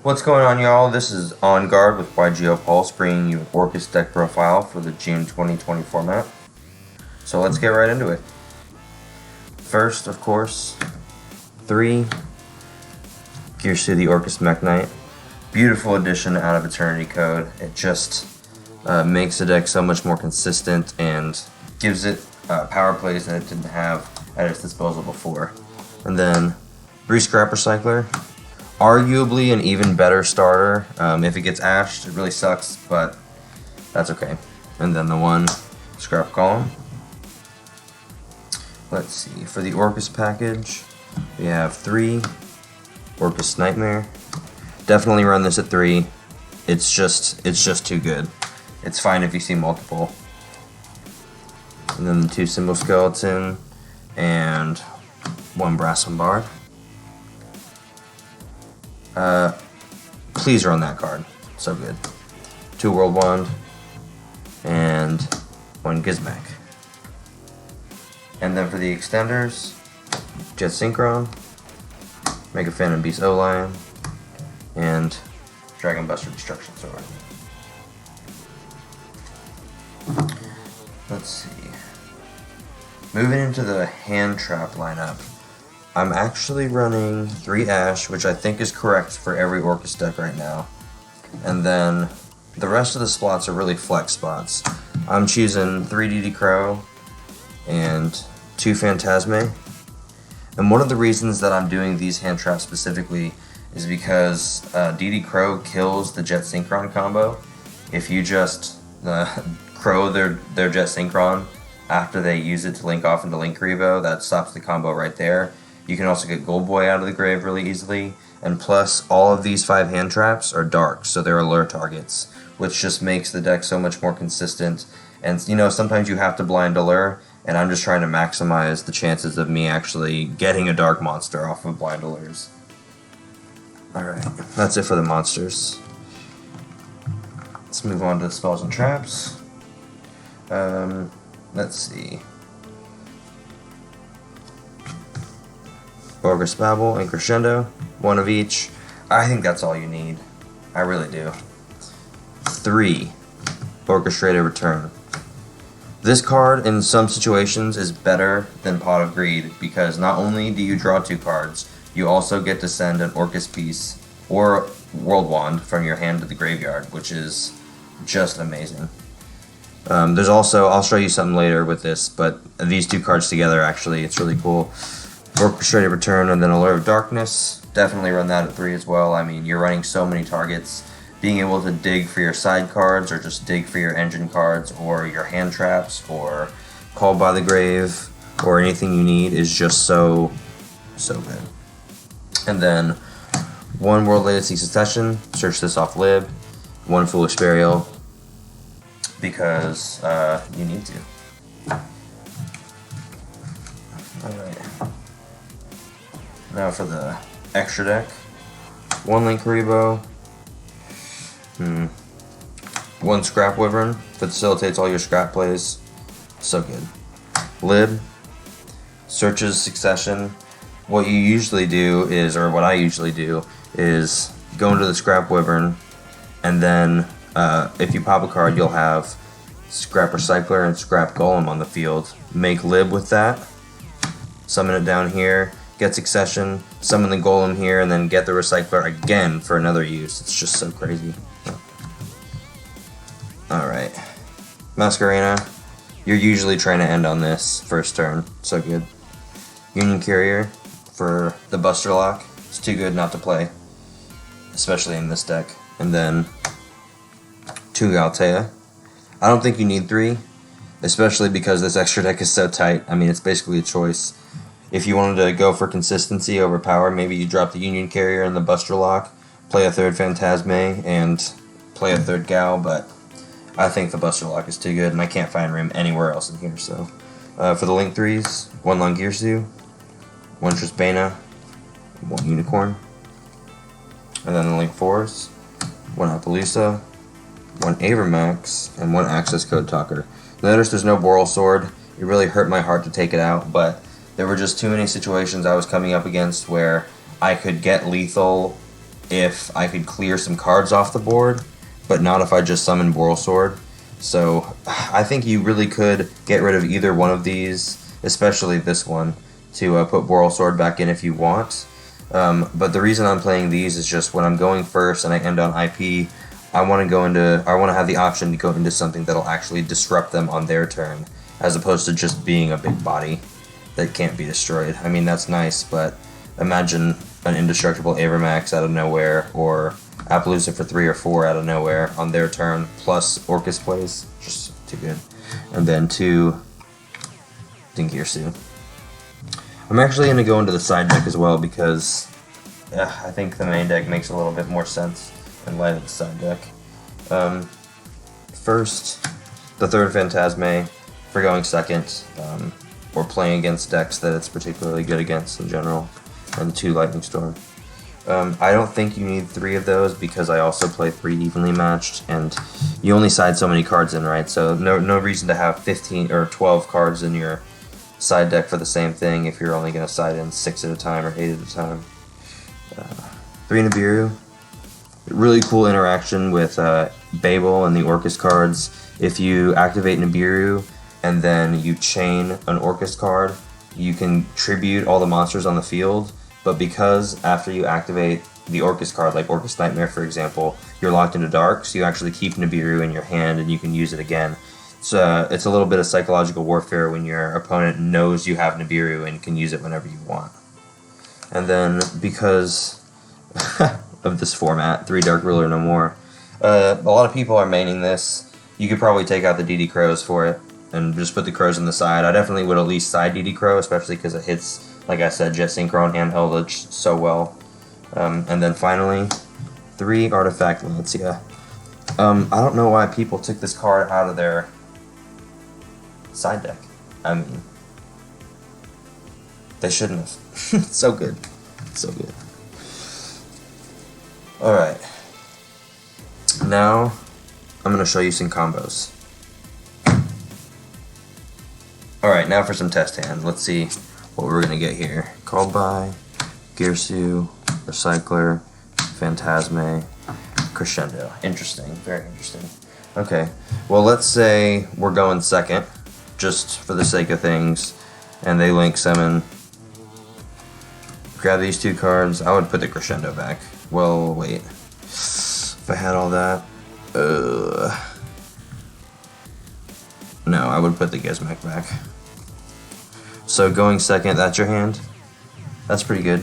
What's going on, y'all? This is On Guard with YGO Pulse, bringing you an Orcust deck profile for the June 2020 format. So let's get right into it. First, of course, 3 Gears to the Orcust Mech Knight. Beautiful addition out of Eternity Code. It just makes the deck so much more consistent and gives it power plays that it didn't have at its disposal before. And then 3 Scrap Recycler. Arguably an even better starter. If it gets ashed, it really sucks, but that's okay. And then the 1 Scrap Column. Let's see, for the Orcust package, we have 3 Orcust Nightmare. Definitely run this at 3. It's just too good. It's fine if you see multiple. And then the 2 Symbol Skeleton and 1 Brass Bombard. Please run that card. So good. 2 World Wand and 1 Gizmek. And then for the extenders, Jet Synchron, Mega Phantom Beast O-Lion, and Dragon Buster Destruction Sword. Let's see. Moving into the hand trap lineup, I'm actually running 3 Ash, which I think is correct for every Orcust deck right now. And then the rest of the slots are really flex spots. I'm choosing 3 DD Crow and 2 Phantasme. And one of the reasons that I'm doing these hand traps specifically is because DD Crow kills the Jet Synchron combo. If you just Crow their Jet Synchron after they use it to link off into Link Revo, that stops the combo right there. You can also get Gold Boy out of the grave really easily. And plus, all of these 5 hand traps are dark, so they're allure targets, which just makes the deck so much more consistent. And you know, sometimes you have to blind allure, and I'm just trying to maximize the chances of me actually getting a dark monster off of blind allures. Alright, that's it for the monsters. Let's move on to the spells and traps. Let's see. Orcust Babble and Crescendo, 1 of each. I think that's all you need. I really do. 3 Orchestrated Return. This card in some situations is better than Pot of Greed because not only do you draw 2 cards, you also get to send an Orcust piece or World Wand from your hand to the graveyard, which is just amazing. There's also, I'll show you something later with this, but these 2 cards together actually, it's really cool. Orchestrated Return and then Allure of Darkness. Definitely run that at 3 as well. I mean, you're running so many targets. Being able to dig for your side cards or just dig for your engine cards or your hand traps or Called by the Grave or anything you need is just so good. And then 1 World Legacy Succession. Search this off Lib. 1 Foolish Burial because you need to. Alright. Now for the extra deck. 1 Link Revo. 1 Scrap Wyvern. Facilitates all your scrap plays. So good. Lib. Searches Succession. What you usually do is, or what I usually do, is go into the Scrap Wyvern, and then if you pop a card, you'll have Scrap Recycler and Scrap Golem on the field. Make Lib with that. Summon it down here. Get Succession, summon the Golem here, and then get the Recycler again for another use. It's just so crazy. Alright. Masquerena. You're usually trying to end on this first turn. So good. Union Carrier for the Buster Lock. It's too good not to play, especially in this deck. And then 2 Galtea. I don't think you need 3, especially because this extra deck is so tight. I mean, it's basically a choice. If you wanted to go for consistency over power, maybe you drop the Union Carrier and the Buster Lock, play a 3rd Phantasme, and play a 3rd Gal, but I think the Buster Lock is too good, and I can't find room anywhere else in here, so. For the Link 3s, 1 Langirsu, 1 Trisbana, 1 Unicorn, and then the Link 4s, 1 Appaloosa, 1 Avermax, and 1 Access Code Talker. Notice there's no Boral Sword. It really hurt my heart to take it out, but there were just too many situations I was coming up against where I could get lethal if I could clear some cards off the board, but not if I just summon Borrelsword. So I think you really could get rid of either one of these, especially this one, to put Borrelsword back in if you want. But the reason I'm playing these is just when I'm going first and I end on IP, I want to have the option to go into something that'll actually disrupt them on their turn, as opposed to just being a big body that can't be destroyed. I mean, that's nice, but imagine an indestructible Avermax out of nowhere, or Appaloosa for 3 or 4 out of nowhere on their turn, plus Orcust plays. Just too good. And then 2 Dinkirsu. I'm actually going to go into the side deck as well because I think the main deck makes a little bit more sense in light of the side deck. First, the third Phantasme for going second, or playing against decks that it's particularly good against in general, and 2 Lightning Storm. I don't think you need 3 of those because I also play 3 evenly matched, and you only side so many cards in, right? So no reason to have 15 or 12 cards in your side deck for the same thing if you're only going to side in 6 at a time or 8 at a time. 3 Nibiru. Really cool interaction with Babel and the Orcust cards. If you activate Nibiru and then you chain an Orcust card, you can tribute all the monsters on the field, but because after you activate the Orcust card, like Orcust Nightmare for example, you're locked into dark, so you actually keep Nibiru in your hand and you can use it again. So it's a little bit of psychological warfare when your opponent knows you have Nibiru and can use it whenever you want. And then because of this format, 3 Dark Ruler no more, a lot of people are maining this. You could probably take out the DD Crows for it and just put the Crows on the side. I definitely would at least side DD Crow, especially because it hits, like I said, Jet Synchro and Handheld so well. And then finally, 3 Artifact Lancia. I don't know why people took this card out of their side deck. I mean, they shouldn't have. So good. So good. Alright. Now, I'm going to show you some combos. Alright, now for some test hands. Let's see what we're going to get here. Called by, Girsu, Recycler, Phantasme, Crescendo. Interesting. Very interesting. Okay. Well, let's say we're going second, just for the sake of things, and they link summon. Grab these 2 cards. I would put the Crescendo back. Well, wait. If I had all that... No, I would put the Gizmek back. So going second, that's your hand? That's pretty good.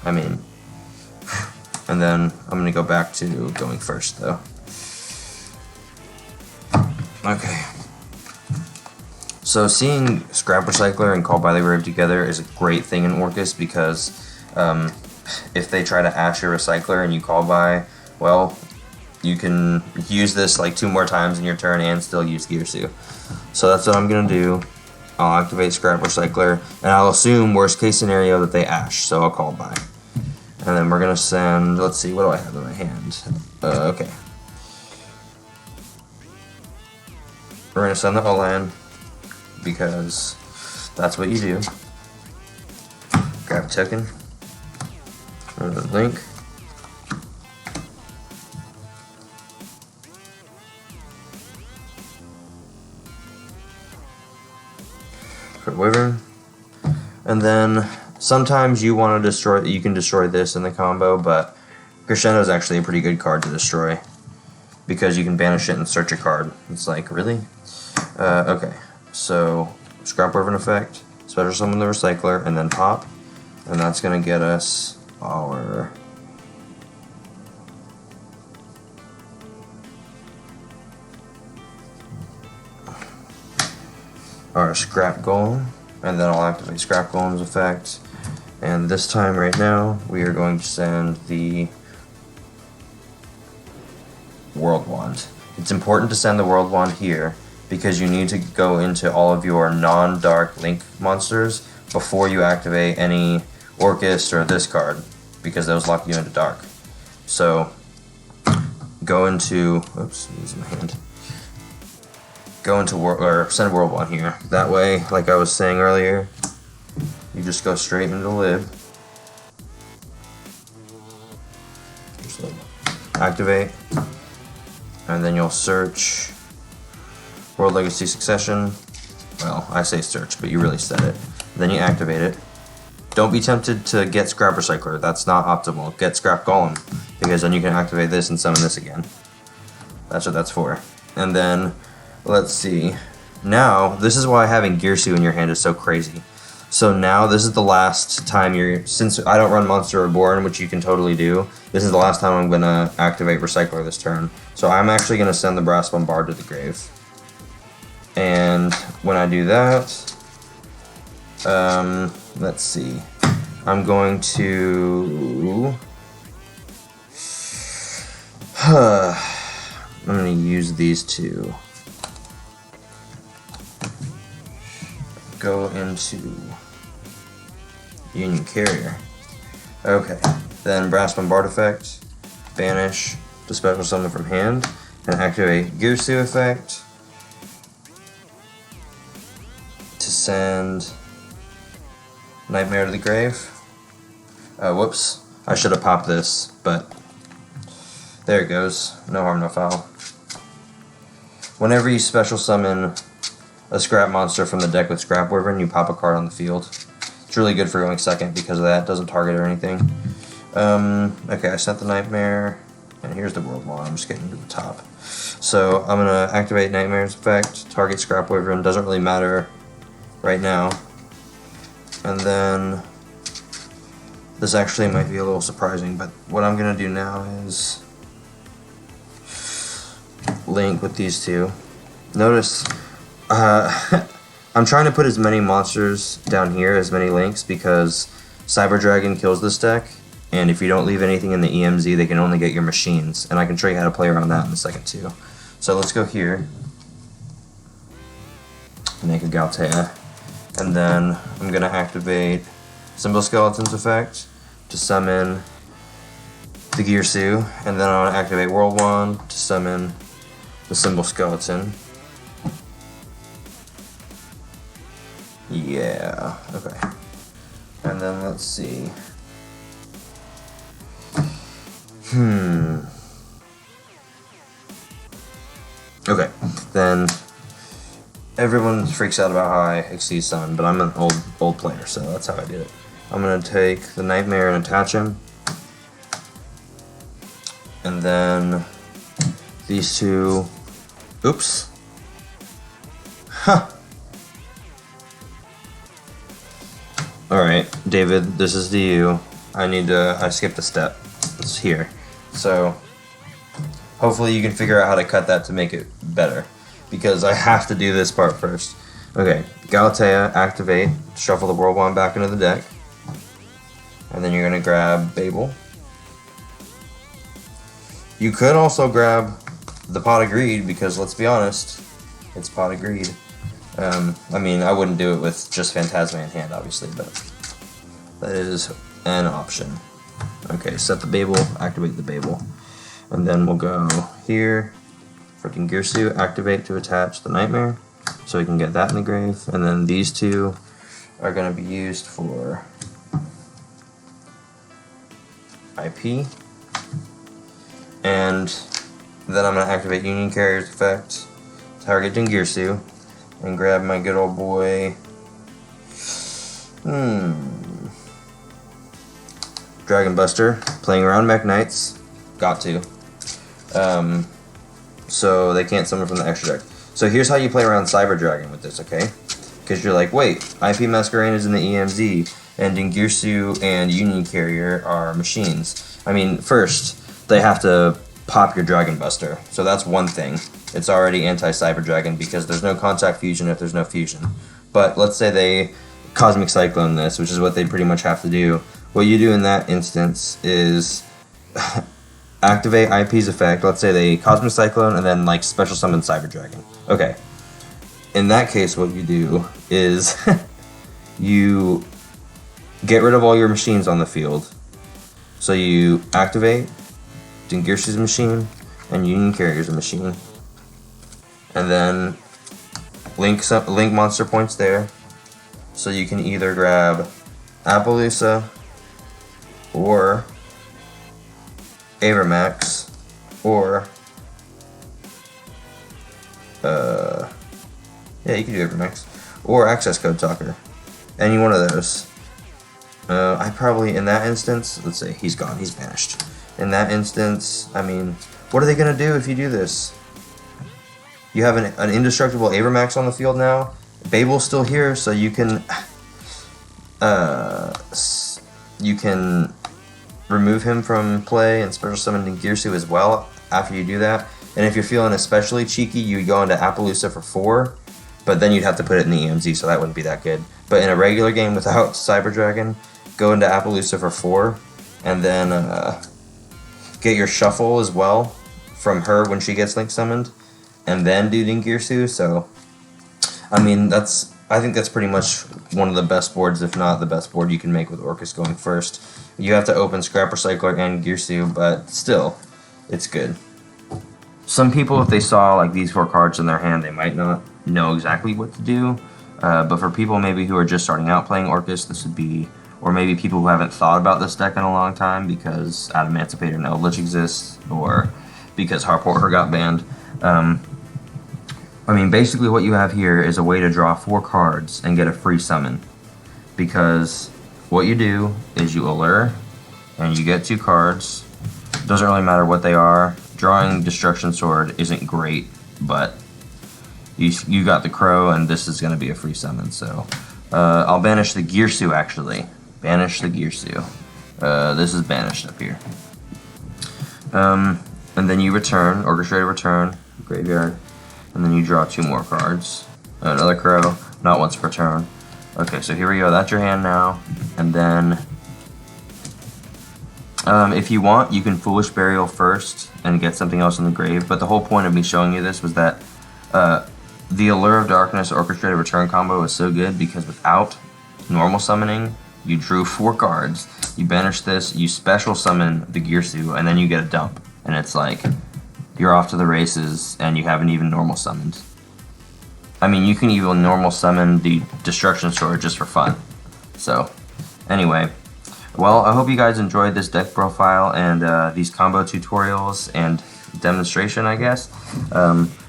I mean... And then I'm going to go back to going first, though. Okay. So seeing Scrap Recycler and Called by the Grave together is a great thing in Orcust because if they try to ash your Recycler and you Call by, well, you can use this like 2 more times in your turn and still use Girsu. So that's what I'm going to do. I'll activate Scrap Recycler, and I'll assume worst case scenario that they ash, so I'll Call by. And then we're going to send, let's see, what do I have in my hand? Okay. We're going to send the Olan, because that's what you do. Grab a token. Link. Put Wyvern. And then sometimes you want to destroy, you can destroy this in the combo, but Crescendo is actually a pretty good card to destroy because you can banish it and search a card. It's like, really? Okay, so Scrap Wyvern effect, special summon the Recycler, and then pop, and that's going to get us our Scrap Golem, and then I'll activate Scrap Golem's effect, and this time right now we are going to send the World Wand. It's important to send the World Wand here because you need to go into all of your non-dark link monsters before you activate any Orcust or this card, because those lock you into dark. So go into, oops, I'm using my hand. Go into or send World Wand here. That way, like I was saying earlier, you just go straight into lib. Just activate, and then you'll search World Legacy Succession. Well, I say search, but you really said it. Then you activate it. Don't be tempted to get Scrap Recycler. That's not optimal. Get Scrap Golem, because then you can activate this and summon this again. That's what that's for. And then, let's see. Now, this is why having Gearsu in your hand is so crazy. So now, this is the last time since I don't run Monster Reborn, which you can totally do, this is the last time I'm going to activate Recycler this turn. So I'm actually going to send the Brass Bombard to the grave. And when I do that, let's see, I'm going to, I'm going to use these two. Go into Union Carrier. Okay, then Brass Bombard effect, banish to special summon from hand, and activate Gearsu effect to send Nightmare to the grave. Whoops, I should have popped this, but there it goes. No harm, no foul. Whenever you special summon a scrap monster from the deck with Scrap Wyvern, you pop a card on the field. It's really good for going second because of that. It doesn't target or anything. Okay, I sent the Nightmare, and here's the World Wand. I'm just getting to the top. So I'm going to activate Nightmare's effect, target Scrap Wyvern, doesn't really matter right now. And then, this actually might be a little surprising, but what I'm going to do now is link with these two. Notice, I'm trying to put as many monsters down here, as many links, because Cyber Dragon kills this deck, and if you don't leave anything in the EMZ, they can only get your machines, and I can show you how to play around that in a second too. So let's go here, make a Galtea, and then I'm going to activate Symbol Skeleton's effect to summon the Gearsu, and then I want to activate World Wand to summon the Symbol Skeleton. Yeah, okay. And then let's see. Okay, then everyone freaks out about how I exceed summon, but I'm an old player, so that's how I did it. I'm gonna take the Nightmare and attach him. And then these two, oops. Huh. Alright, David, this is to you. I skipped a step. It's here. So, hopefully you can figure out how to cut that to make it better, because I have to do this part first. Okay, Galatea, activate, shuffle the World Wand back into the deck. And then you're going to grab Babel. You could also grab the Pot of Greed, because let's be honest, it's Pot of Greed. I mean, I wouldn't do it with just Phantasma in hand, obviously, but that is an option. Okay, set the Babel, activate the Babel. And then we'll go here, freaking Gearsu, activate to attach the Nightmare, so we can get that in the grave. And then these two are going to be used for IP. And then I'm going to activate Union Carrier's effect, target Gearsu, and grab my good old boy, Dragon Buster, playing around Mech Knights, got to. So they can't summon from the extra deck. So here's how you play around Cyber Dragon with this, okay? Because you're like, wait, IP Masquerade is in the EMZ, and Gearsu and Union Carrier are machines. I mean, first, they have to pop your Dragon Buster, so that's one thing. It's already anti-Cyber Dragon because there's no contact fusion if there's no fusion. But let's say they Cosmic Cyclone this, which is what they pretty much have to do. What you do in that instance is activate IP's effect. Let's say they Cosmic Cyclone and then like special summon Cyber Dragon. Okay. In that case, what you do is you get rid of all your machines on the field. So you activate Gearsu's machine and Union Carrier's machine. And then link monster points there, so you can either grab Appaloosa or Avermax or yeah, you can do Evermax, or Access Code Talker. Any one of those. I probably, in that instance, let's say he's gone, he's vanished. In that instance, I mean, what are they going to do if you do this? You have an indestructible Avermax on the field now. Babel's still here, so you can remove him from play and special summon Girsu as well after you do that. And if you're feeling especially cheeky, you go into Appaloosa for 4, but then you'd have to put it in the EMZ, so that wouldn't be that good. But in a regular game without Cyber Dragon, go into Appaloosa for 4, and then get your Shuffle as well from her when she gets Link summoned, and then do Dingirsu. So, I mean, I think that's pretty much one of the best boards, if not the best board you can make with Orcust going first. You have to open Scrap Recycler and Girsu, but still, it's good. Some people, if they saw like these 4 cards in their hand, they might not know exactly what to do. But for people maybe who are just starting out playing Orcust, this would be, or maybe people who haven't thought about this deck in a long time because Adamancipator and Eldritch exists, or because Harp Order got banned. I mean, basically what you have here is a way to draw 4 cards and get a free summon. Because what you do is you allure, and you get 2 cards. Doesn't really matter what they are. Drawing Destruction Sword isn't great, but you got the Crow, and this is going to be a free summon. So I'll banish the Girsu, actually. Banish the Girsu. This is banished up here. And then you return, Orchestrated Return, Graveyard, and then you draw 2 more cards. Another Crow, not once per turn. Okay, so here we go, that's your hand now. And then, if you want, you can Foolish Burial first and get something else in the grave, but the whole point of me showing you this was that the Allure of Darkness Orchestrated Return combo is so good because without normal summoning, you drew 4 cards, you banish this, you special summon the Girsu, and then you get a dump. And it's like, you're off to the races, and you haven't even normal summoned. I mean, you can even normal summon the Destruction Sword just for fun. So, anyway. Well, I hope you guys enjoyed this deck profile and these combo tutorials and demonstration, I guess.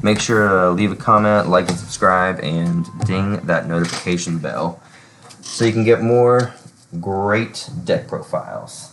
Make sure to leave a comment, like and subscribe, and ding that notification bell so you can get more great deck profiles.